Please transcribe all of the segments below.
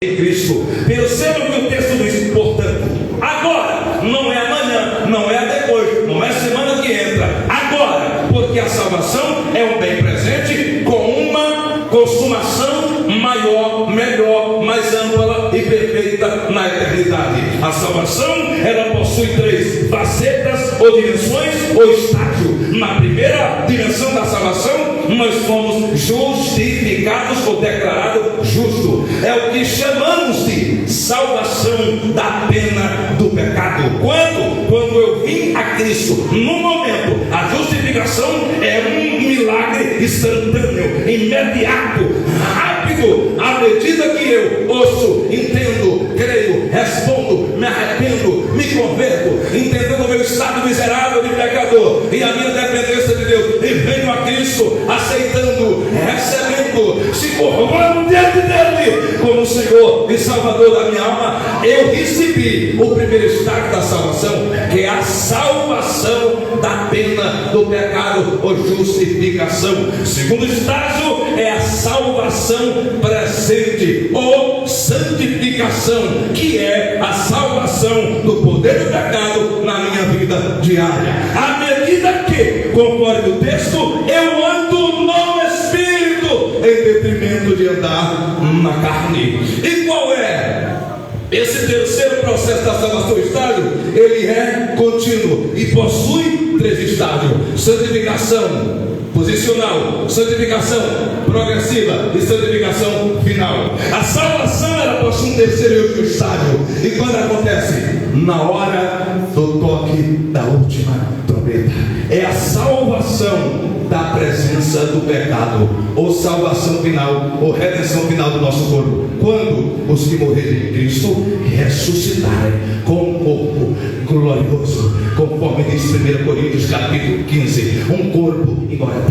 em Cristo. Perceba o que o texto diz, portanto, agora, não é amanhã, não é depois, não é semana que entra, agora, porque a salvação é um bem presente com uma consumação maior, melhor, mais ampla e perfeita na eternidade. A salvação, ela possui 3 facetas ou dimensões ou estágio. Na primeira dimensão da salvação, nós fomos justificados ou declarados justos. É o que chamamos de salvação da pena do pecado. Quando eu vim a Cristo, no momento, a justificação é um milagre instantâneo, imediato, rápido. À medida que eu ouço, entendo, creio, respondo, me arrependo, me converto, entendendo o meu estado miserável de pecador e a minha dependência de Deus, e venho a Cristo, aceitando, recebendo, se curvando diante dele como Senhor e Salvador da minha alma, eu recebi o primeiro estágio da salvação, que é a salvação da pena do pecado ou justificação. O segundo estágio é a salvação presente ou santificação, que é a salvação do poder do pecado na minha vida diária. À medida que, conforme o texto, eu ando no Espírito em detrimento de andar na carne. E qual é esse terceiro processo da salvação? Estágio, ele é contínuo e possui 3 estágios: santificação posicional, santificação progressiva e santificação final. A salvação, ela possui um terceiro e último estágio. E quando acontece? Na hora do toque da última trombeta. É a salvação da presença do pecado, ou salvação final, ou redenção final do nosso corpo, quando os que morrerem em Cristo ressuscitarem com um corpo glorioso, conforme diz 1 Coríntios capítulo 15, um corpo imortal,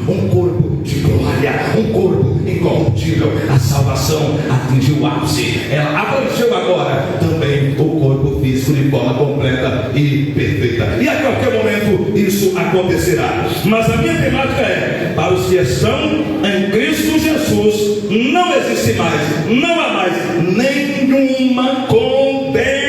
um corpo de glória, um corpo incorruptível. A salvação atingiu o ápice, ela abrangeu agora também o corpo físico de forma completa e perfeita, e a qualquer momento isso acontecerá. Mas a minha temática é: para os que estão em Cristo Jesus, não existe mais, não há mais nenhuma condenação.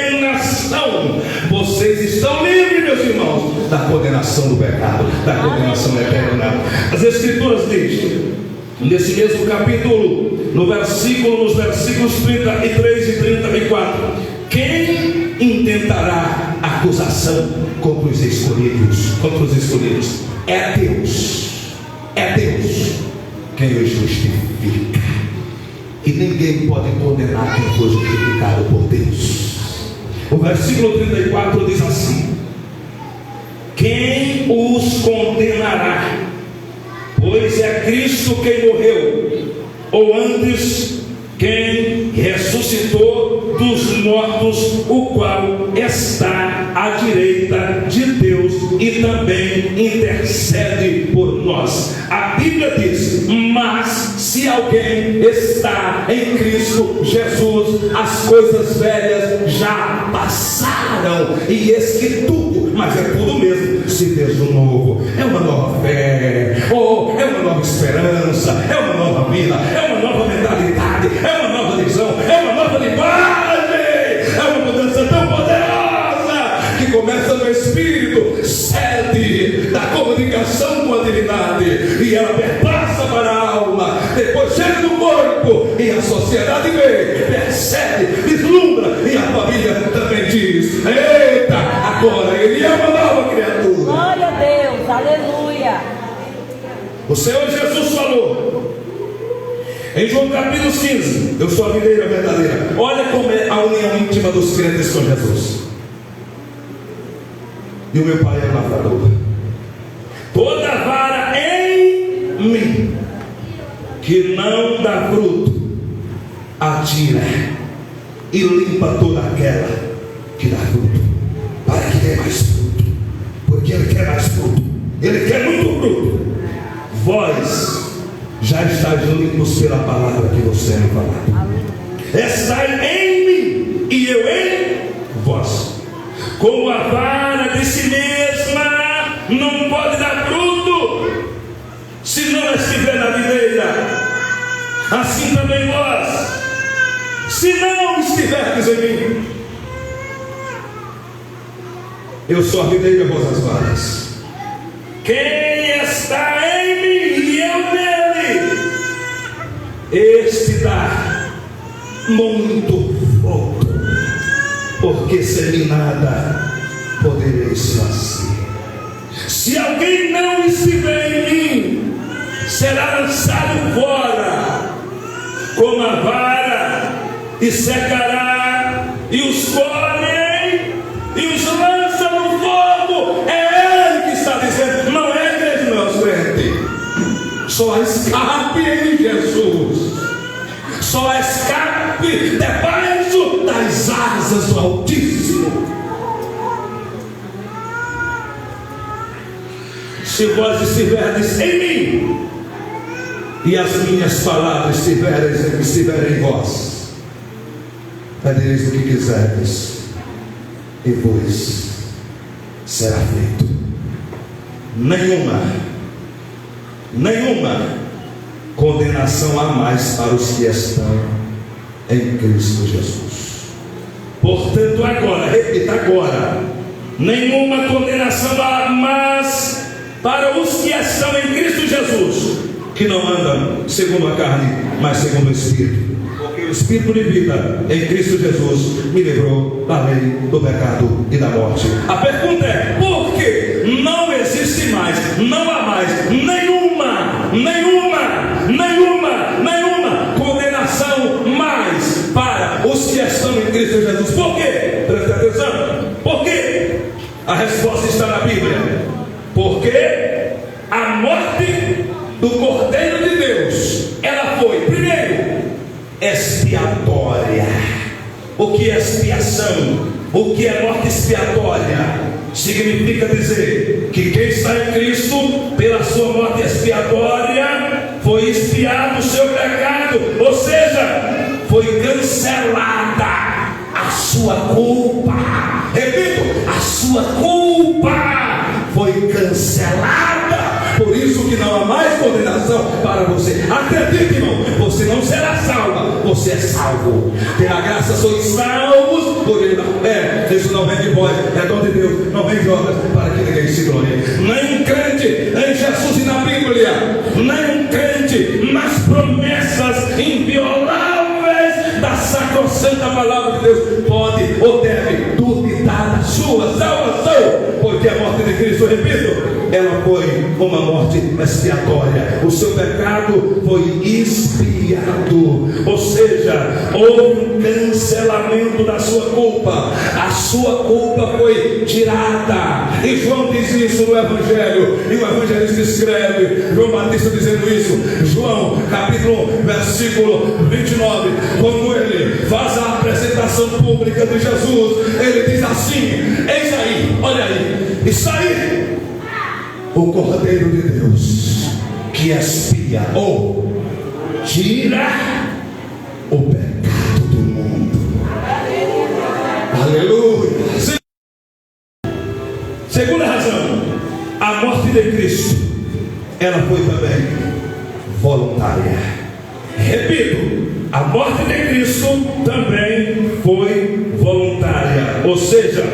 Vocês estão livres, meus irmãos, da condenação do pecado, da condenação eterna. As Escrituras dizem, nesse mesmo capítulo, nos versículos 33 e 34, quem intentará acusação contra os escolhidos? É Deus quem os justifica, e ninguém pode condenar quem foi justificado por Deus. O versículo 34 diz assim: quem os condenará? Pois é Cristo quem morreu, ou antes, quem ressuscitou dos mortos, o qual está à direita de Deus e também intercede por nós. A Bíblia diz: mas se alguém está em Cristo Jesus, as coisas velhas já passaram, e eis que tudo, mas é tudo mesmo, se fez do novo. É uma nova fé, é uma nova esperança, é uma nova vida, é uma nova mentalidade, é uma nova visão, é uma nova linguagem, é uma mudança tão poderosa que começa no Espírito, sede da comunicação com a divindade, e ela perpassa para a alma, depois chega no corpo, e a sociedade vê, percebe, vislumbra, e a família também diz: eita, agora ele é uma nova criatura. Glória a Deus, aleluia. O Senhor Jesus falou em João capítulo 15: eu sou a videira verdadeira. Olha como é a união íntima dos crentes com Jesus. E o meu Pai é o lavrador. Toda vara em mim que não dá fruto, atira e limpa toda aquela que dá fruto, para que dê mais fruto, porque Ele quer mais fruto, Ele quer muito fruto. Vós já estáis limpos pela palavra que você me falou. Estai em mim e eu em vós. Como a vara de si mesma não pode dar fruto se não estiver na videira, assim também vós, se não estiverdes em mim. Eu sou a videira e vós as varas. Quem está em mim e eu nele, este dá muito fruto, porque sem mim nada podereis fazer. Se alguém não estiver em mim, será lançado fora como a vara, e secará, e os colhem, e os lança no fogo. É ele que está dizendo, não é a igreja, meus crentes. Só escape em Jesus, só escape debaixo das asas do Altíssimo. Se vós estiverdes em mim, e as minhas palavras estiverem em vós, pedireis o que quiserdes, e vos será feito. Nenhuma condenação há mais para os que estão em Cristo Jesus. Portanto, agora, repita agora, nenhuma condenação há mais para os que estão em Cristo Jesus, que não andam segundo a carne, mas segundo o Espírito. Porque o Espírito de vida em Cristo Jesus me livrou da lei, do pecado e da morte. A pergunta é, por que não existe mais, não há mais nenhuma condenação mais para os que estão em Cristo Jesus? Por quê? Presta atenção. Por quê? A resposta está na Bíblia. Porque a morte do Cordeiro de Deus, ela foi, primeiro, expiatória. O que é expiação? O que é morte expiatória? Significa dizer que quem está em Cristo, pela sua morte expiatória, foi expiado o seu pecado, ou seja, foi cancelada a sua culpa. Repito, a sua culpa foi cancelada. Por isso que não há mais condenação para você. Acredite, irmão, você não será salvo, você é salvo. Pela graça sois salvos por ele. Isso não vem de vós, é dom de Deus, não vem de obras, para que ninguém se glorie. Nem um crente em Jesus e na Bíblia, nem um crente nas promessas invioláveis da sacrossanta palavra de Deus pode ou deve duvidar da sua salvação, porque a morte de Cristo, repito, ela foi uma morte expiatória. O seu pecado foi expiado, ou seja, houve um cancelamento da sua culpa. A sua culpa foi tirada. E João diz isso no Evangelho, e o evangelista escreve, João Batista dizendo isso, João capítulo 1, versículo 29, quando ele faz a apresentação pública de Jesus, ele diz assim: eis aí, olha aí, isso aí, o Cordeiro de Deus, que expia ou tira o pecado do mundo. Aleluia. Segunda razão, a morte de Cristo, ela foi também voluntária. Repito, a morte de Cristo também foi voluntária, ou seja,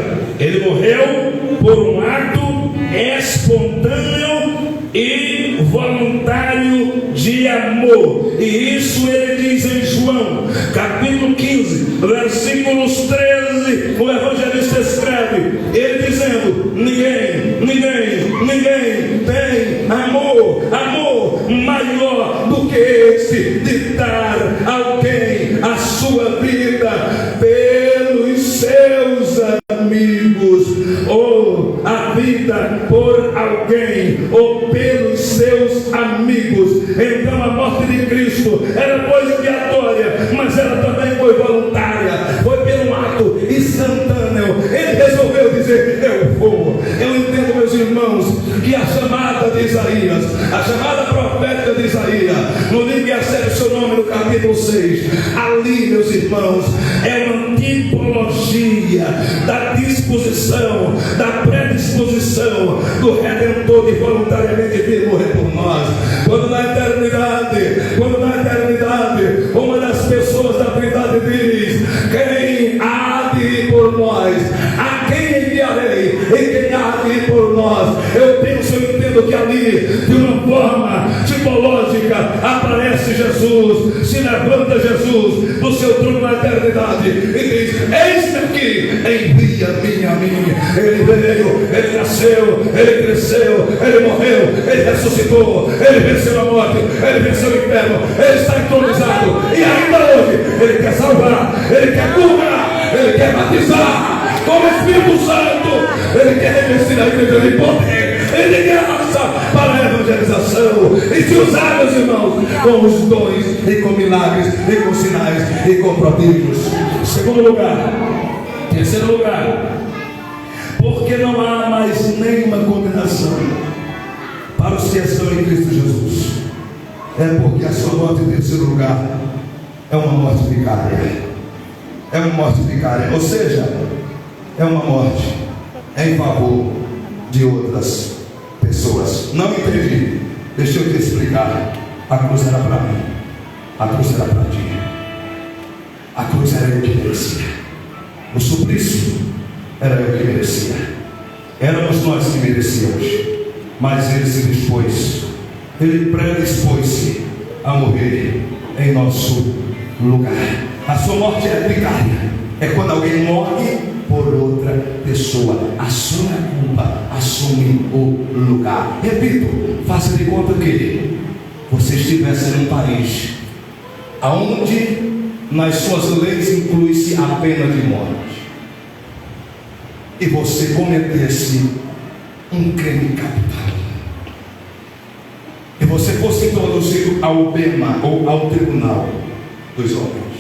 ele morreu por um ato espontâneo e voluntário de amor. E isso ele diz em João capítulo 15, versículos 13, o evangelista escreve, ele dizendo: ninguém tem amor maior do que esse, de dar alguém a sua vida pelos seus amigos, ou a vida por alguém, ou pelos seus amigos. Então a morte de Cristo, ela foi expiatória, mas ela também foi voluntária, foi pelo ato instantâneo. Ele resolveu dizer: eu vou. Eu entendo, meus irmãos, que a chamada de Isaías, a chamada profética de Isaías, no livro que recebe o seu nome, no capítulo 6, ali, meus irmãos, é uma tipologia da disposição, da predisposição do Redentor de voluntariamente vir morrer por nós. Quando na eternidade, uma das pessoas da Trindade diz: que de uma forma tipológica aparece Jesus, se levanta Jesus do seu trono na eternidade e diz: eis-me aqui, envia-me a mim. Ele veio, ele nasceu, ele cresceu, ele morreu, ele ressuscitou, ele venceu a morte, ele venceu o inferno, ele está entronizado e ainda hoje ele quer salvar, ele quer curar, ele quer batizar com o Espírito Santo, ele quer revestir a igreja de poder, ele quer graça para a evangelização e se usar, meus irmãos, com os dons e com milagres e com sinais e com prodígios. Segundo lugar, terceiro lugar, porque não há mais nenhuma condenação para os que estão em Cristo Jesus. É porque a sua morte, em terceiro lugar, é uma morte vicária. É uma morte vicária, ou seja, é uma morte em favor de outras pessoas. Não entendi. Deixa eu te explicar. A cruz era para mim, a cruz era para ti, a cruz era eu que merecia, o suplício era eu que merecia, éramos nós que merecíamos, mas ele se dispôs, ele predispôs-se a morrer em nosso lugar. A sua morte é vicária, é quando alguém morre por outra pessoa, assume a culpa, assume o lugar. Repito, faça de conta que você estivesse num país onde nas suas leis inclui-se a pena de morte e você cometesse um crime capital e você fosse introduzido ao BEMA ou ao tribunal dos homens,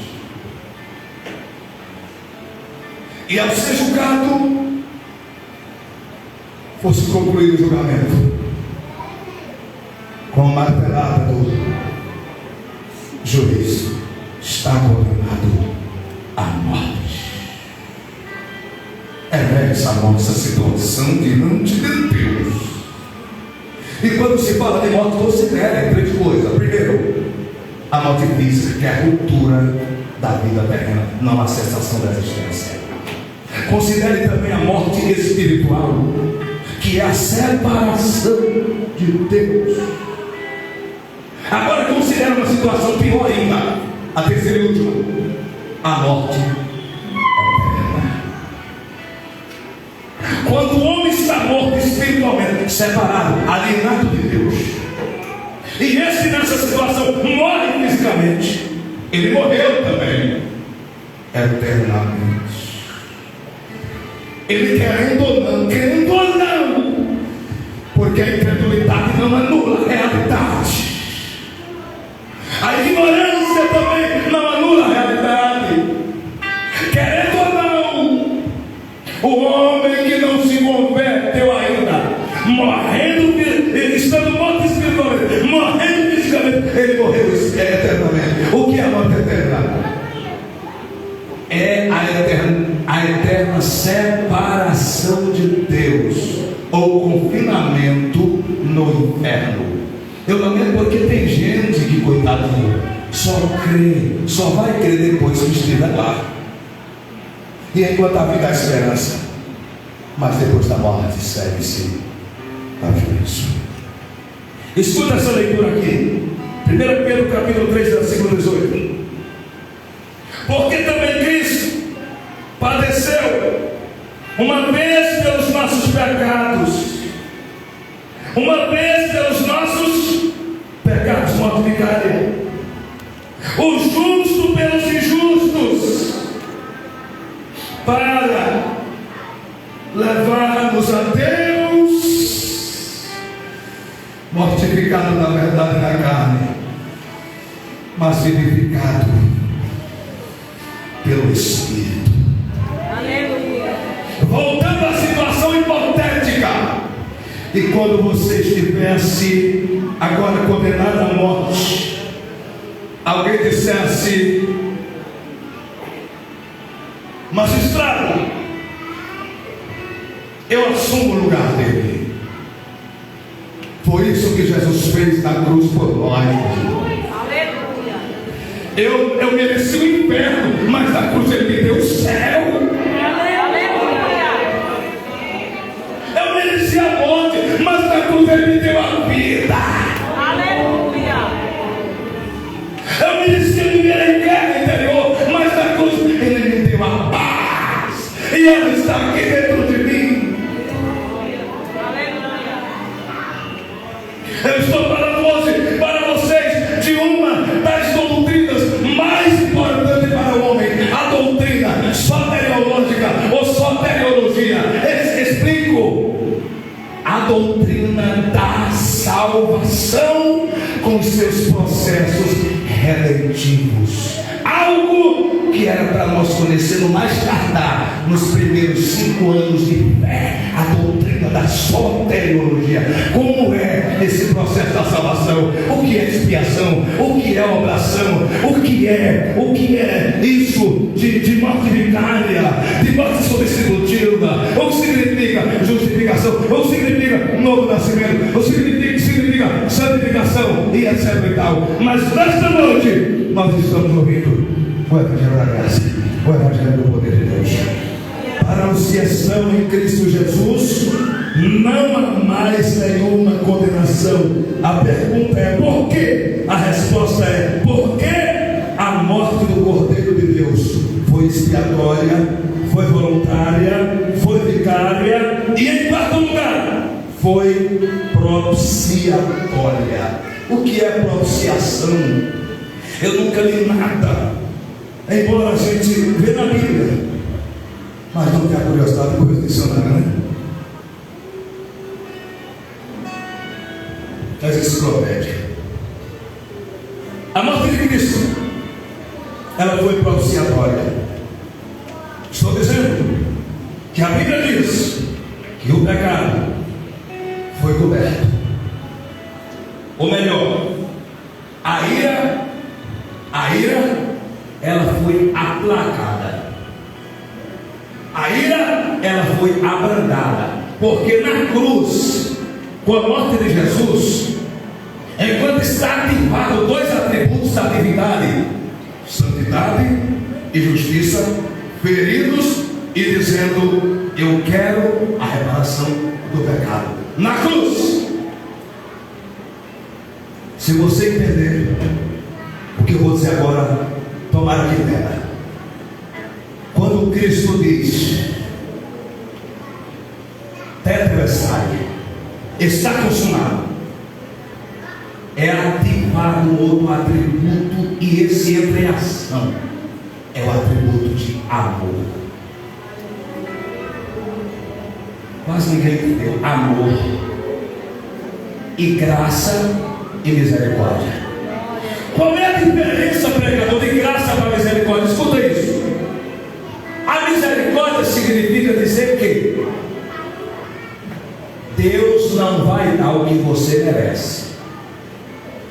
e ao ser julgado fosse concluído o julgamento com a martelada do juiz: está condenado à morte. É essa a nossa situação diante de Deus. E quando se fala de morte, considere três coisas. Primeiro, a morte física, que é a ruptura da vida terrena, não a cessação da existência. Considere também a morte espiritual, que é a separação de Deus. Agora considere uma situação pior ainda, a terceira e última, a morte eterna. Quando o homem está morto espiritualmente, separado, alienado de Deus, e esse nessa situação morre fisicamente, ele morreu também eternamente. Ele querendo ou não, porque a incredulidade não anula a realidade, a ignorância também não anula a realidade. Querendo ou não, o homem que não se converteu ainda, morrendo, estando morto espiritualmente, morrendo fisicamente, ele morreu eternamente. O que é a morte eterna? É a eterna separação de Deus, ou confinamento no inferno. Eu lamento porque tem gente que, coitadinho, só crê, só vai crer depois que estiver lá. E enquanto a vida há esperança, mas depois da morte segue-se a juízo. Escuta essa leitura aqui, 1 Pedro capítulo 3, versículo 18. Porque também Cristo padeceu uma vez pelos nossos pecados, uma vez pelos nossos pecados, morte vicária, o justo pelos injustos, para levar-nos a Deus, mortificado na verdade na carne, mas vivificado pelo Espírito. Aleluia. Voltando à situação hipotética, e quando você estivesse agora condenado à morte, alguém dissesse: magistrado, eu assumo o lugar dele. Foi isso que Jesus fez na cruz por nós. Eu mereci o inferno, mas na cruz ele me deu o céu. Eu mereci a morte, mas na cruz ele me deu a vida. está aqui dentro de mim. Eu estou falando hoje para vocês de uma das doutrinas mais importantes para o homem, a doutrina soteriológica ou soteriologia. Explico: a doutrina da salvação com seus processos redentivos. Algo que era para nós conhecer no mais tardar, nos primeiros 5 anos de fé, a doutrina da soteriologia. Como é esse processo da salvação? O que é expiação? O que é oblação? O que é isso de morte vicária, de morte substitutiva? O que significa justificação? O que significa novo nascimento? O que significa santificação e etc e tal. Mas nesta noite nós estamos ouvindo o Evangelho da Graça, o Evangelho do poder de Deus. Para os que estão em Cristo Jesus, não há mais nenhuma condenação. A pergunta é por quê? A resposta é porque a morte do Cordeiro de Deus foi expiatória, foi voluntária, foi vicária e, em quarto lugar, foi propiciatória. O que é propiciação? Eu nunca li nada, embora a gente vê na Bíblia, mas não tem a curiosidade por dicionário, né? Mas enciclopédia. A morte de Cristo, ela foi propiciatória. Estou dizendo que a Bíblia diz que o pecado foi coberto. Ou melhor, a ira, ela foi aplacada. A ira, ela foi abrandada. Porque na cruz, com a morte de Jesus, enquanto está ativado 2 atributos da divindade, santidade e justiça, feridos e dizendo: eu quero a reparação do pecado. Na cruz, se você entender o que eu vou dizer agora, tomara que entenda. Quando Cristo diz tetelestai, está consumado, é ativado outro atributo, e esse entra em ação. É o atributo de amor. Quase ninguém entendeu. Amor e graça e misericórdia. Qual é a diferença, pregador, de graça para misericórdia? Escuta isso. A misericórdia significa dizer que Deus não vai dar o que você merece.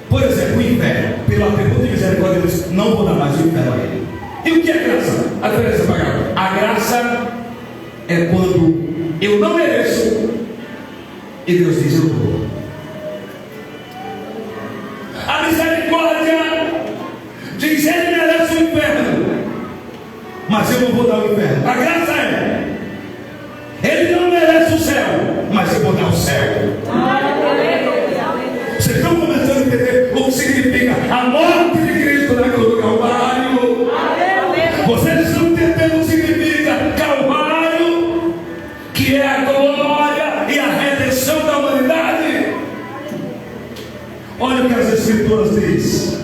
Por exemplo, o inferno, pelo atributo de misericórdia, Deus diz: não vou dar mais o inferno a ele. E o que é graça? A diferença para cá. A graça é quando eu não mereço e Deus diz: eu dou. A misericórdia diz: ele merece o inferno, mas eu não vou dar o inferno. A graça é: ele não merece o céu, mas eu vou dar o céu. Vocês estão começando a entender o que significa a morte de Cristo na cruz do Calvário? Vocês estão entendendo o que significa Calvário, que é a glória e a redenção da humanidade? Olha o que as Escrituras dizem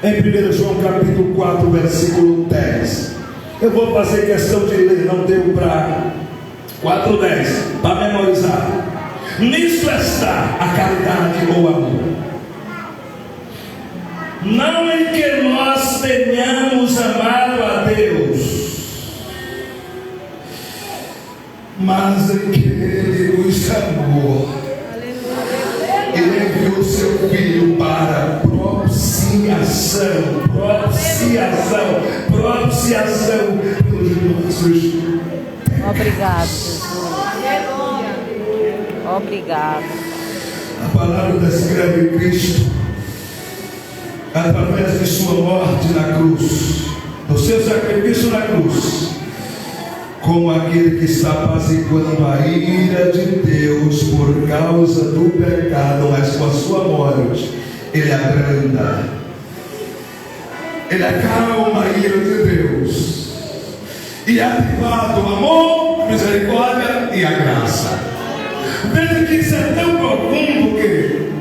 em 1 João capítulo 4, versículo 10. Eu vou fazer questão de ler, não deu para 4:10 para memorizar. Nisso está a caridade ou amor, não em que nós tenhamos amado a Deus, mas em que Ele nos amou. Ele enviou seu Filho para propiciação pelos nossos. Obrigado, Jesus. Obrigado. A palavra descreve Cristo através de sua morte na cruz, do seu sacrifício na cruz, como aquele que está apaziguando a ira de Deus por causa do pecado, mas com a sua morte ele abranda, ele acalma a ira de Deus, e ativado o amor, misericórdia e a graça. Veja que isso é tão profundo que,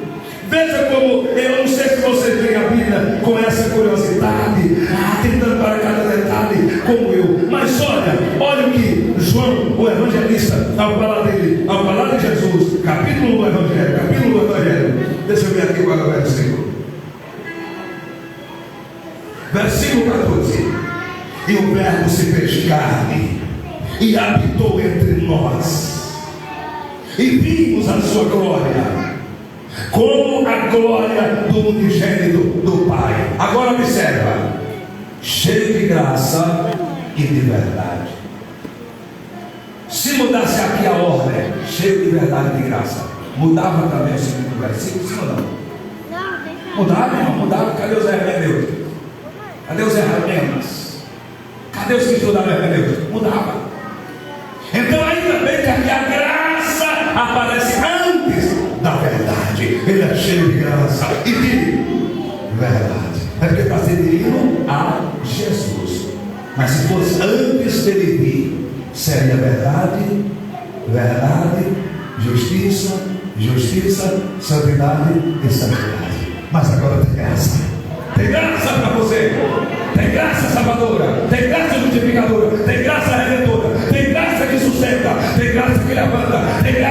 veja como, eu não sei se vocês veem a Bíblia com essa curiosidade, tentando para cada detalhe, como eu, mas olha o que João, o evangelista, ao falar dele, ao falar de Jesus, capítulo do Evangelho, deixa eu ver aqui qual é o versículo. Versículo 14: e o Verbo se fez carne e habitou entre nós, e vimos a sua glória, como a glória do unigênito do Pai. Agora observa: cheio de graça e de verdade. Se mudasse aqui a ordem, cheio de verdade e de graça, mudava também o segundo versículo, sim ou não? Mudava, irmão, mudava. Cadê os hermeneutas? Cadê os hermeneus? Cadê os que estudaram hermeneutas? Mudava. Então ainda bem que aqui a graça aparece antes da verdade. Ele é cheio de graça e de verdade. É porque está se dirigindo a Jesus. Mas se fosse antes dele vir, seria verdade, verdade, justiça, justiça, santidade e santidade. Mas agora tem graça. Tem graça para você. Tem graça salvadora. Tem graça justificadora. Tem graça redentora. Tem graça que sustenta. Tem graça que levanta. Tem graça